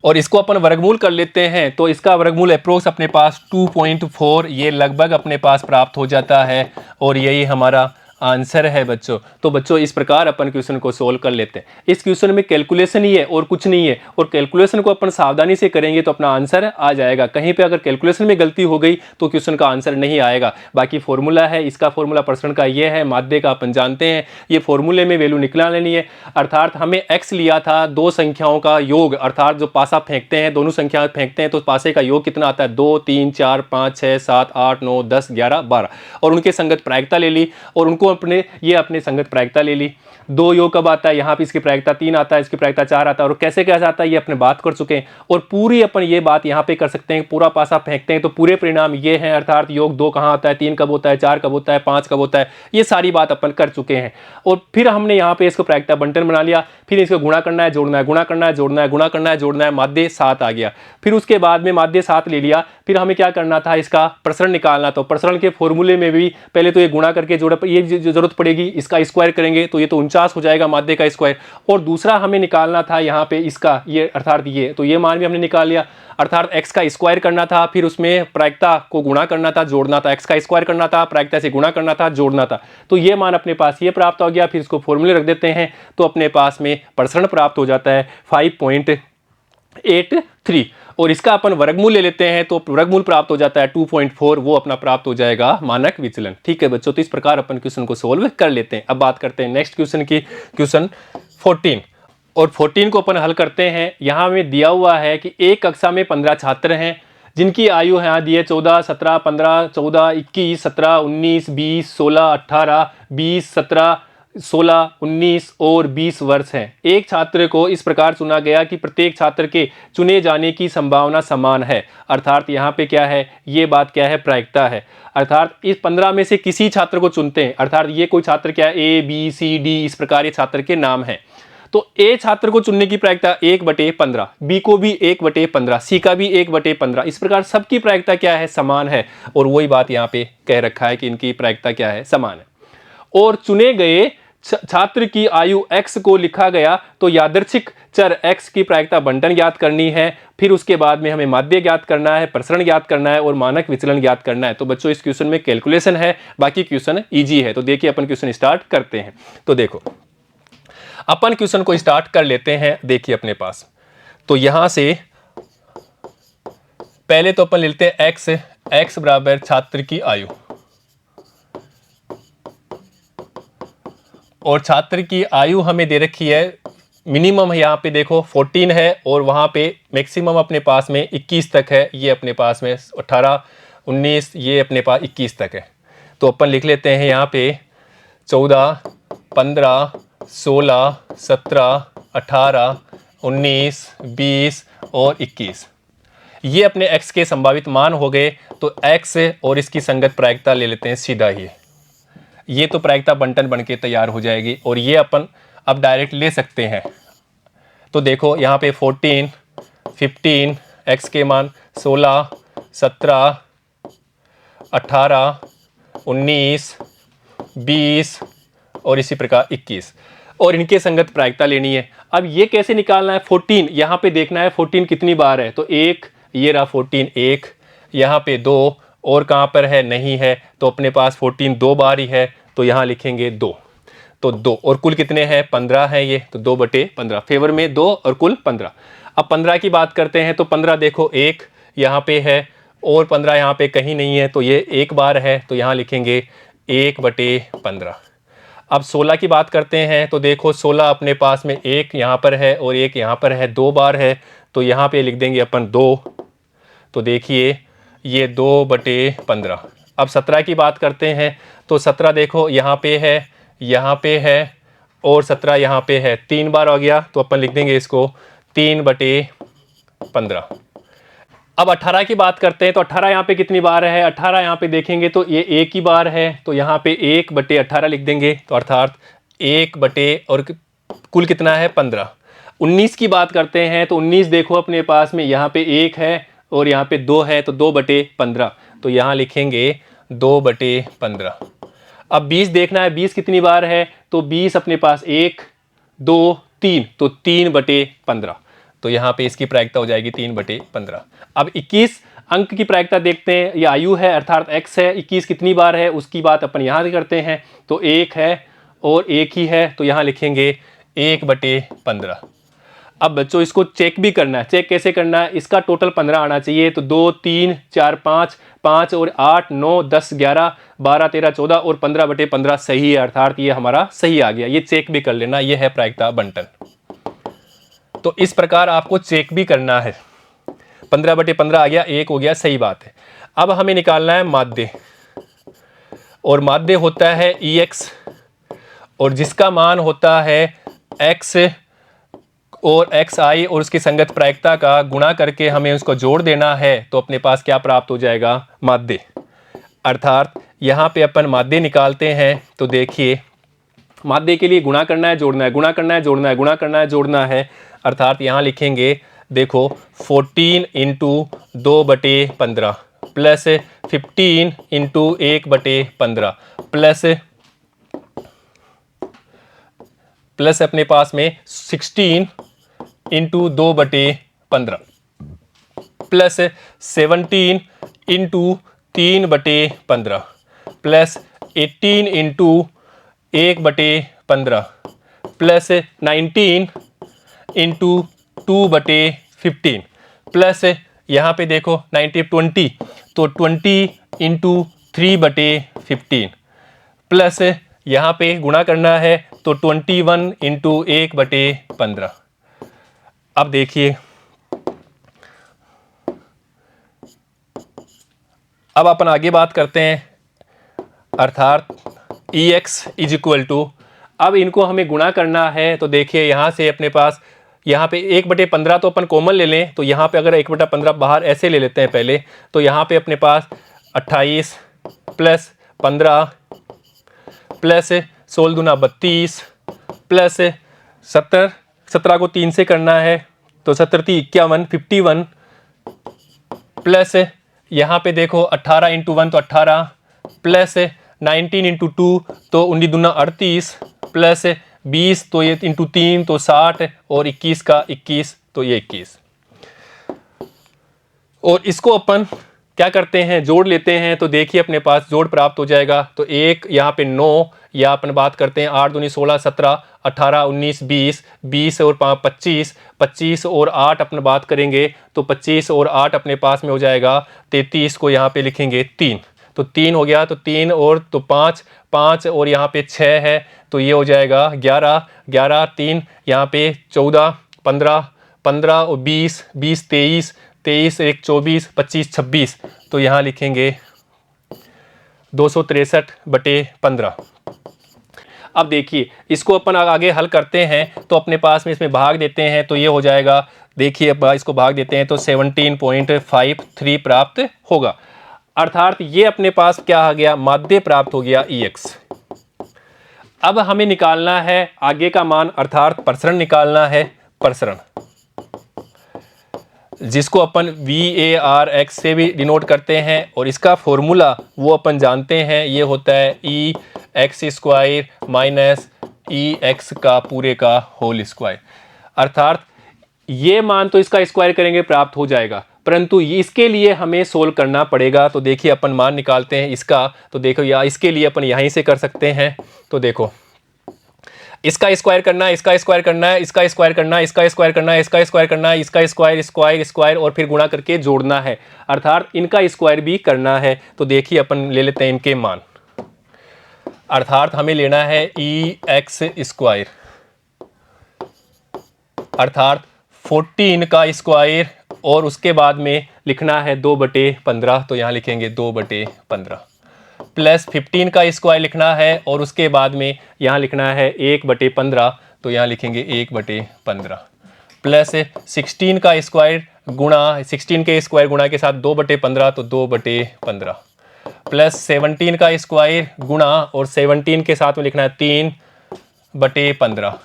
और इसको अपन वर्गमूल कर लेते हैं तो इसका वर्गमूल अप्रोक्स अपने पास 2.4 ये लगभग अपने पास प्राप्त हो जाता है, और यही हमारा आंसर है बच्चों। तो बच्चों इस प्रकार अपन क्वेश्चन को सोल्व कर लेते हैं। इस क्वेश्चन में कैलकुलेशन ही है और कुछ नहीं है, और कैलकुलेशन को अपन सावधानी से करेंगे तो अपना आंसर आ जाएगा। कहीं पे अगर कैलकुलेशन में गलती हो गई तो क्वेश्चन का आंसर नहीं आएगा। बाकी फॉर्मूला है, इसका फॉर्मूला प्रसरण का ये है, माध्य का अपन जानते हैं, ये फॉर्मूले में वैल्यू निकला लेनी है। अर्थात हमें एक्स लिया था दो संख्याओं का योग, अर्थात जो पासा फेंकते हैं दोनों संख्या फेंकते हैं तो पासे का योग कितना आता है 2 3 4 5 6 7 8 9 10 11 12, और उनके संगत प्रायिकता ले ली और उनको अपने संगत प्रायिकता ले ली। दो योग कब आता है, यहाँ पे इसकी प्रायिकता 3 आता है, इसकी प्रायिकता 4 आता है, और कैसे कैसे आता है ये अपने बात कर चुके हैं, और पूरी अपन ये बात यहाँ पे कर सकते हैं। पूरा पासा फेंकते हैं तो पूरे परिणाम ये हैं, अर्थात योग 2 कहाँ आता है, 3 कब होता है, 4 कब होता है, 5 कब होता है, ये सारी बात अपन कर चुके हैं। और फिर हमने यहाँ पे इसको प्रायिकता बंटन बना लिया, फिर इसको गुणा करना है, जोड़ना है, गुणा करना है, जोड़ना है, गुणा करना है, जोड़ना है, माध्य 7 आ गया। फिर उसके बाद में माध्य 7 ले लिया, फिर हमें क्या करना था, इसका प्रसरण निकालना। तो प्रसरण के फॉर्मूले में भी पहले तो ये गुणा करके जोड़ा, ये जरूरत पड़ेगी, इसका स्क्वायर करेंगे तो ये तो 49 हो जाएगा माध्य का स्क्वायर, और दूसरा हमें निकालना था यहाँ पे इसका ये, अर्थात ये, तो ये मान भी हमने निकाल लिया, अर्थात x का स्क्वायर करना था, फिर उसमें प्रायिकता को गुणा करना था, जोड़ना था, x का स्क्वायर करना था, प्रायिकता से गुणा करना था, जोड़ना था, तो ये मान अपने पास ये प्राप्त हो गया। फिर इसको फॉर्मूले रख देते हैं तो अपने पास में प्रसरण प्राप्त हो जाता है 5.83, और इसका अपन वर्गमूल ले लेते हैं तो वर्गमूल प्राप्त हो जाता है 2.4, वो अपना प्राप्त हो जाएगा मानक विचलन। ठीक है बच्चों, तो इस प्रकार अपन क्वेश्चन को सोल्व कर लेते हैं। अब बात करते हैं नेक्स्ट क्वेश्चन की, क्वेश्चन 14, और 14 को अपन हल करते हैं। यहाँ में दिया हुआ है कि एक कक्षा में 15 छात्र हैं जिनकी आयु है यहाँ दी है 14, 17, 15, 14, 21, 17, 19, 20, 16, 18, 20, 17, 16, 19 और 20 वर्ष हैं। एक छात्र को इस प्रकार चुना गया कि प्रत्येक छात्र के चुने जाने की संभावना समान है, अर्थात यहाँ पे क्या है, ये बात क्या है, प्रायिकता है। अर्थात इस 15 में से किसी छात्र को चुनते हैं, अर्थात ये कोई छात्र क्या है, A B C D इस प्रकार ये छात्र के नाम हैं। तो A छात्र को चुनने की प्रायिकता 1/15, B को भी 1/15, C का भी 1/15, इस प्रकार सबकी प्रायिकता क्या है, समान है, और वही बात यहाँ पे कह रखा है कि इनकी प्रायिकता क्या है, समान है। और चुने गए छात्र की आयु x को लिखा गया, तो यादृच्छिक चर x की प्रायिकता बंटन ज्ञात करनी है। फिर उसके बाद में हमें माध्य ज्ञात करना है, प्रसरण ज्ञात करना है और मानक विचलन ज्ञात करना है। तो बच्चों इस क्वेश्चन में कैलकुलेशन है, बाकी क्वेश्चन इजी है। तो देखिए अपन क्वेश्चन स्टार्ट करते हैं। तो देखो अपन क्वेश्चन को स्टार्ट कर लेते हैं। देखिए अपने पास तो यहां से पहले तो अपन लेते हैं x बराबर छात्र की आयु, और छात्र की आयु हमें दे रखी है मिनिमम यहाँ पे देखो 14 है, और वहाँ पे मैक्सिमम अपने पास में 21 तक है। ये अपने पास में 18, 19, ये अपने पास 21 तक है। तो अपन लिख लेते हैं यहाँ पे 14, 15, 16, 17, 18, 19, 20 और 21। ये अपने x के संभावित मान हो गए। तो x और इसकी संगत प्रायिकता ले लेते हैं सीधा ही। ये तो प्रायिकता बंटन बन के तैयार हो जाएगी, और ये अपन अब डायरेक्ट ले सकते हैं। तो देखो यहाँ पे 14, 15, x के मान 16, 17, 18, 19, 20 और इसी प्रकार 21, और इनके संगत प्रायिकता लेनी है। अब ये कैसे निकालना है? 14 यहाँ पे देखना है 14 कितनी बार है। तो एक, ये रहा 14 एक, यहाँ पे 2, और कहाँ पर है? नहीं है। तो अपने पास 14 दो बार ही है, तो यहाँ लिखेंगे 2। तो 2, और कुल कितने हैं? 15 है ये। तो 2/15, फेवर में 2 और कुल 15। अब 15 की बात करते हैं। तो 15 देखो एक यहाँ पे है, और 15 यहाँ पे कहीं नहीं है, तो ये एक बार है। तो यहाँ लिखेंगे 1/15। अब 16 की बात करते हैं। तो देखो 16 अपने पास में एक यहाँ पर है और एक यहाँ पर है, 2 बार है। तो यहाँ पे लिख देंगे अपन 2। तो देखिए ये 2/15। अब 17 की बात करते हैं। तो 17 देखो यहाँ पे है, यहाँ पे है, और 17 यहाँ पे है, 3 बार हो गया। तो अपन लिख देंगे इसको 3/15। अब 18 की बात करते हैं। तो 18 यहाँ पे कितनी बार है? 18 यहाँ पे देखेंगे तो ये एक ही बार है। तो यहाँ पे 1/18 लिख देंगे। तो अर्थात 1 बटे और कुल कितना है? 15। 19 की बात करते हैं। तो 19 देखो अपने पास में यहाँ पे 1 है और यहाँ पे 2 है, तो 2/15। तो यहाँ लिखेंगे 2/15। अब 20 देखना है, 20 कितनी बार है? तो 20 अपने पास 1, 2, 3, तो 3/15। तो यहाँ पे इसकी प्रायिकता हो जाएगी 3/15। अब 21 अंक की प्रायिकता देखते हैं। ये आयु है अर्थात x है। 21 कितनी बार है उसकी बात अपन यहाँ से करते हैं। तो 1 है और 1 ही है, तो यहाँ लिखेंगे 1/15। अब बच्चों इसको चेक भी करना है। चेक कैसे करना है? इसका टोटल 15 आना चाहिए। तो 2, 3, 4, 5, 5 और 8, 9, 10, 11, 12, 13, 14 और 15/15 सही है, अर्थात ये हमारा सही आ गया। ये चेक भी कर लेना, ये है प्रायिकता बंटन। तो इस प्रकार आपको चेक भी करना है। 15/15 आ गया, 1 हो गया, सही बात है। अब हमें निकालना है माध्य, और माध्य होता है EX, और जिसका मान होता है x और xi और उसकी संगत प्रायिकता का गुणा करके हमें उसको जोड़ देना है। तो अपने पास क्या प्राप्त हो जाएगा? माध्य। अर्थात यहाँ पे अपन माध्य निकालते हैं। तो देखिए माध्य के लिए गुणा करना है, जोड़ना है, गुणा करना है, जोड़ना है, गुणा करना है, जोड़ना है। अर्थात यहाँ लिखेंगे देखो 14 × 2/15 प्लस 15 × 1/15 प्लस अपने पास में 16 × 2/15 प्लस 17 × 3/15 प्लस 18 × 1/15 प्लस 19 × 2/15 प्लस यहाँ पे देखो 20, तो 20 × 3/15 प्लस यहाँ पे गुणा करना है। तो 21 × 1/15। अब देखिए अब अपन आगे बात करते हैं। अर्थात EX = अब इनको हमें गुणा करना है। तो देखिए यहाँ से अपने पास यहाँ पे 1/15 तो अपन कॉमन ले लें। तो यहाँ पे अगर 1/15 बाहर ऐसे ले लेते हैं पहले, तो यहाँ पे अपने पास 28 प्लस 15 प्लस 16 दूना 32 प्लस 17 को 3 से करना है। तो 17 × 51, 51 प्लस यहाँ पे देखो 18 × 1 तो 18 प्लस 19 इंटू 2 तो 19 दूना 38 प्लस 20 तो ये इंटू 3 तो 60 और 21 का 21 तो ये 21। और इसको अपन क्या करते हैं, जोड़ लेते हैं। तो देखिए अपने पास जोड़ प्राप्त हो जाएगा। तो एक यहाँ पे 9 या अपन बात करते हैं 8 दूनी 16 17 18 19 20 20 और 5 25 25 और 8 अपन बात करेंगे तो 25 और 8 अपने पास में हो जाएगा 33 को यहाँ पे लिखेंगे 3। तो 3 हो गया तो 3 और तो 5 5 और यहाँ पे 6 है तो ये हो जाएगा 11 11 3 यहाँ पे 14 15 15 और 20 20 23 23 1 24 25 26 तो यहाँ लिखेंगे 263/15। अब देखिए इसको अपन आगे हल करते हैं तो अपने पास में इसमें भाग देते हैं तो ये हो जाएगा। देखिए अब इसको भाग देते हैं तो 17.53 प्राप्त होगा। अर्थात ये अपने पास क्या आ गया, माध्य प्राप्त हो गया EX। अब हमें निकालना है आगे का मान अर्थात प्रसरण निकालना है। प्रसरण जिसको अपन VARX से भी डिनोट करते हैं और इसका फॉर्मूला वो अपन जानते हैं, ये होता है EX² माइनस EX का पूरे का होल स्क्वायर। अर्थात ये मान तो इसका स्क्वायर करेंगे प्राप्त हो जाएगा, परंतु इसके लिए हमें सोल्व करना पड़ेगा। तो देखिए अपन मान निकालते हैं इसका। तो देखो या इसके लिए अपन यहीं से कर सकते हैं। तो देखो इसका स्क्वायर करना है, इसका स्क्वायर करना है, इसका स्क्वायर करना है, इसका स्क्वायर करना है, इसका स्क्वायर करना है, इसका स्क्वायर स्क्वायर स्क्वायर और फिर गुणा करके जोड़ना है। अर्थात इनका स्क्वायर भी करना है। तो देखिए अपन ले लेते हैं इनके मान। अर्थात हमें लेना है EX², अर्थात 14 का स्क्वायर और उसके बाद में लिखना है 2/15। तो यहाँ लिखेंगे 2/15 प्लस 15 का स्क्वायर लिखना है और उसके बाद में यहाँ लिखना है 1/15। तो यहाँ लिखेंगे 1/15 प्लस 16 का स्क्वायर गुणा 16 के स्क्वायर गुणा के साथ 2/15 तो 2/15 प्लस 17 का स्क्वायर गुणा और 17 के साथ में लिखना है 3/15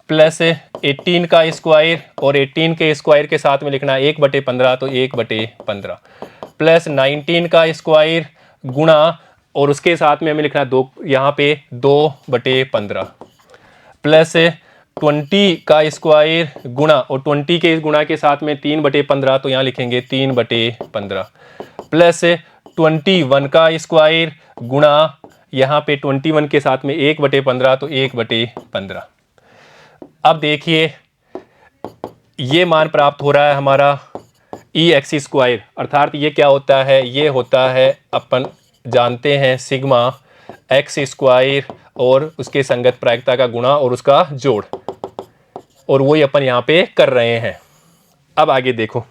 प्लस 18 का स्क्वायर और 18 के स्क्वायर के साथ में लिखना है 1/15 तो 1/15 प्लस 19 का स्क्वायर गुणा और उसके साथ में हमें लिखना है 2 यहाँ पे 2/15 प्लस 20 का स्क्वायर गुणा और 20 के गुणा के साथ में 3/15 तो यहाँ लिखेंगे 3/15 प्लस 21 का स्क्वायर गुणा यहाँ पे 21 के साथ में 1/15 तो 1/15। अब देखिए ये मान प्राप्त हो रहा है हमारा EX²। अर्थात ये क्या होता है, ये होता है अपन जानते हैं सिग्मा X² और उसके संगत प्रायिकता का गुणा और उसका जोड़, और वही अपन यहाँ पे कर रहे हैं। अब आगे देखो,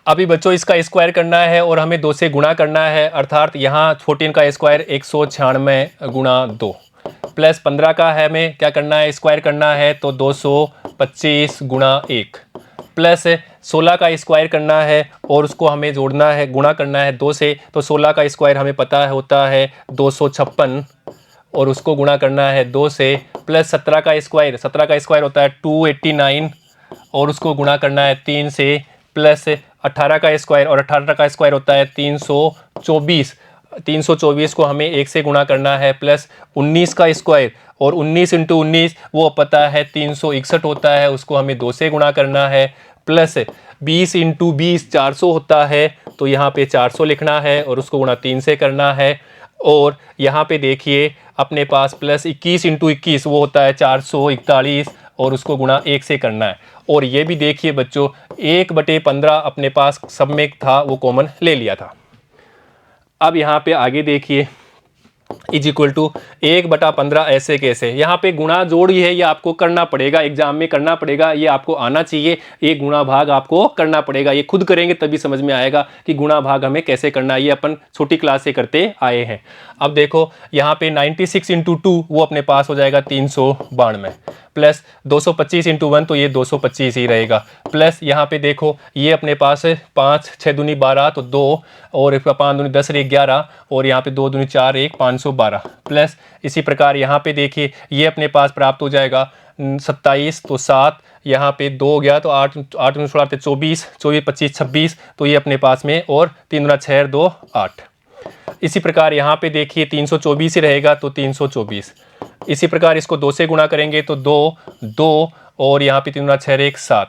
अभी बच्चों इसका स्क्वायर करना है और हमें 2 से गुणा करना है। अर्थात यहाँ 14 का स्क्वायर 196 गुणा 2 प्लस 15 का है हमें क्या करना है, स्क्वायर करना है तो 225 गुणा 1 प्लस 16 का स्क्वायर करना है और उसको हमें जोड़ना है, गुणा करना है 2 से। तो 16 का स्क्वायर हमें पता है होता है 256 और उसको गुणा करना है 2 से प्लस 17 का स्क्वायर होता है 289 और उसको गुणा करना है 3 से प्लस 18 का स्क्वायर और 18 का स्क्वायर होता है 324 को हमें 1 से गुणा करना है प्लस 19 का स्क्वायर और 19 इंटू 19 वो पता है 361 होता है, उसको हमें 2 से गुणा करना है प्लस 20 इंटू 20 400 होता है तो यहाँ पे 400 लिखना है और उसको गुणा 3 से करना है। और यहाँ पे देखिए अपने पास प्लस 21 इंटू 21 वो होता है 441 और उसको गुणा 1 से करना है। और ये भी देखिए बच्चों 1/15 अपने पास सब में था, वो कॉमन ले लिया था। अब यहाँ पे आगे देखिए इज इक्वल टू 1/15 ऐसे कैसे, यहाँ पे गुणा जोड़ ही है, ये आपको करना पड़ेगा, एग्जाम में करना पड़ेगा, ये आपको आना चाहिए। ये गुणा भाग आपको करना पड़ेगा, ये खुद करेंगे तभी समझ में आएगा कि गुणा भाग हमें कैसे करना है, ये अपन छोटी क्लास से करते आए हैं। अब देखो यहाँ पे 96 इंटू 2 वो अपने पास हो जाएगा 392 प्लस 225 इंटू 1 तो ये 225 ही रहेगा प्लस यहाँ पे देखो ये अपने पास 5 6 दूनी 12 तो 2 और 5 दूनी 10 11 और यहाँ पे 2 दूनी 4 1 512 प्लस इसी प्रकार यहाँ पे देखिए ये अपने पास प्राप्त हो जाएगा 27 तो 7 यहाँ पे 2 हो गया तो 8 8 24 24 25 26 तो ये अपने पास में और 3 दूना 6 2 8 इसी प्रकार यहाँ पे देखिए 324 ही रहेगा तो 324। इसी प्रकार इसको 2 से गुणा करेंगे तो 2 और यहाँ पे 3 6 1 7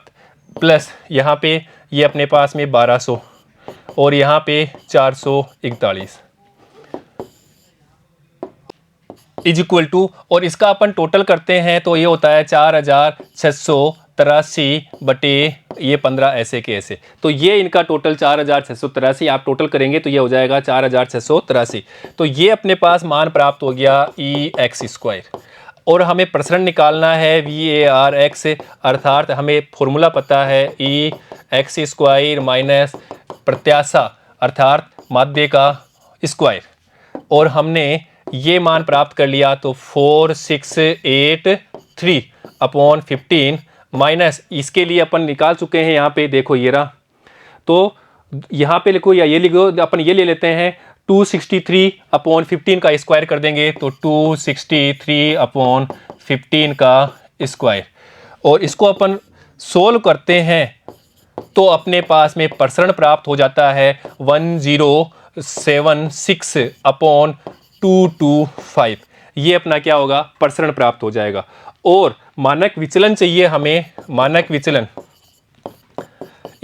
प्लस यहाँ पे ये अपने पास में 1200 और यहाँ पे 441 इज इक्वल टू, और इसका अपन टोटल करते हैं तो ये होता है 4683 बटे ये 15 ऐसे के ऐसे। तो ये इनका टोटल 4683 आप टोटल करेंगे तो ये हो जाएगा 4683। तो ये अपने पास मान प्राप्त हो गया ई एक्स स्क्वायर। और हमें प्रसरण निकालना है VAR(x), अर्थात हमें फॉर्मूला पता है ई एक्स स्क्वायर माइनस प्रत्याशा अर्थात माध्य का स्क्वायर, और हमने ये मान प्राप्त कर लिया तो 4683 अपॉन 15 माइनस इसके लिए अपन निकाल चुके हैं यहाँ पे देखो ये रहा, तो यहाँ पे लिखो या ये लिखो, अपन ये ले लेते हैं 263 अपॉन 15 का स्क्वायर कर देंगे तो 263 अपॉन 15 का स्क्वायर, और इसको अपन सोल्व करते हैं तो अपने पास में प्रसरण प्राप्त हो जाता है 1076 अपॉन 225। ये अपना क्या होगा, प्रसरण प्राप्त हो जाएगा। और मानक विचलन चाहिए हमें, मानक विचलन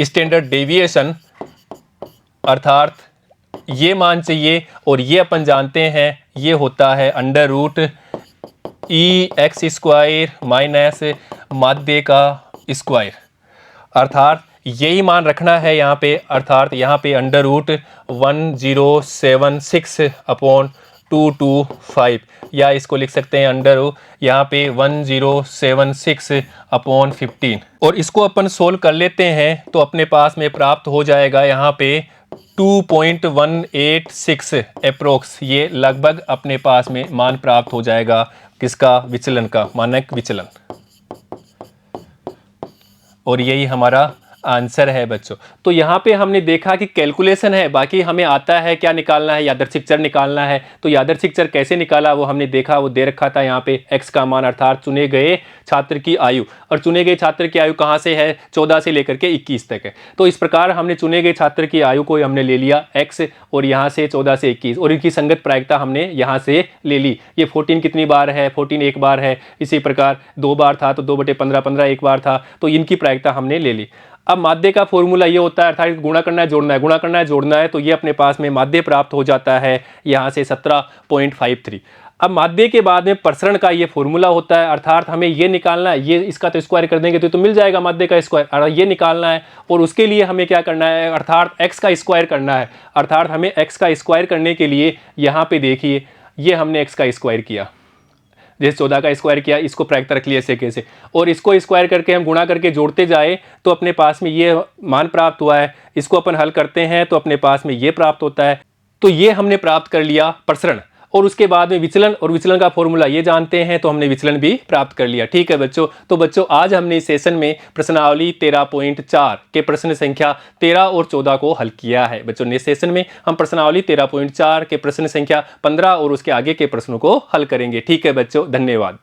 स्टैंडर्ड डेविएशन अर्थात ये मान चाहिए, और ये अपन जानते हैं ये होता है अंडर रूट ई एक्स स्क्वायर माइनस माध्य का स्क्वायर, अर्थात यही मान रखना है यहाँ पे, अर्थात यहाँ पे अंडर रूट 1076 अपॉन 225, या इसको लिख सकते हैं अंडर यहाँ पे 1076 अपॉन 15, और इसको अपन सोल्व कर लेते हैं तो अपने पास में प्राप्त हो जाएगा यहाँ पे 2.186 अप्रोक्स, ये लगभग अपने पास में मान प्राप्त हो जाएगा किसका, विचलन का, मानक विचलन। और यही हमारा आंसर है बच्चों। तो यहाँ पे हमने देखा कि कैलकुलेशन है, बाकी हमें आता है क्या निकालना है, यादृच्छिक चर निकालना है। तो यादृच्छिक चर कैसे निकाला वो हमने देखा, वो दे रखा था यहाँ पे x का मान अर्थात चुने गए छात्र की आयु, और चुने गए छात्र की आयु कहाँ से है, 14 से लेकर के 21 तक है। तो इस प्रकार हमने चुने गए छात्र की आयु को हमने ले लिया x, और यहाँ से 14 से 21, और इनकी संगत प्रायिकता हमने यहाँ से ले ली। ये 14 कितनी बार है, 14 एक बार है, इसी प्रकार 2 बार था तो 2/15, 15 एक बार था, तो इनकी प्रायिकता हमने ले ली। अब माध्य का फॉर्मूला ये होता है अर्थात गुणा करना है जोड़ना है, गुणा करना है जोड़ना है, तो ये अपने पास में माध्य प्राप्त हो जाता है यहाँ से 17.53। अब माध्य के बाद में प्रसरण का ये फॉर्मूला होता है, अर्थात हमें ये निकालना है, ये इसका तो स्क्वायर कर देंगे तो मिल जाएगा माध्य का स्क्वायर, और ये निकालना है, और उसके लिए हमें क्या करना है, अर्थात x का स्क्वायर करना है। अर्थात हमें x का स्क्वायर करने के लिए यहाँ पे देखिए ये हमने x का स्क्वायर किया, जैसे 14 का स्क्वायर किया, इसको प्रायिकता रख लिया ऐसे कैसे, और इसको स्क्वायर करके हम गुणा करके जोड़ते जाए तो अपने पास में ये मान प्राप्त हुआ है। इसको अपन हल करते हैं तो अपने पास में ये प्राप्त होता है। तो ये हमने प्राप्त कर लिया प्रसरण, और उसके बाद में विचलन, और विचलन का फॉर्मूला ये जानते हैं तो हमने विचलन भी प्राप्त कर लिया। ठीक है बच्चों, तो बच्चों आज हमने इस सेशन में प्रश्नावली 13.4 के प्रश्न संख्या 13 और 14 को हल किया है। बच्चों नेक्स्ट सेशन में हम प्रश्नावली 13.4 के प्रश्न संख्या 15 और उसके आगे के प्रश्नों को हल करेंगे। ठीक है बच्चों, धन्यवाद।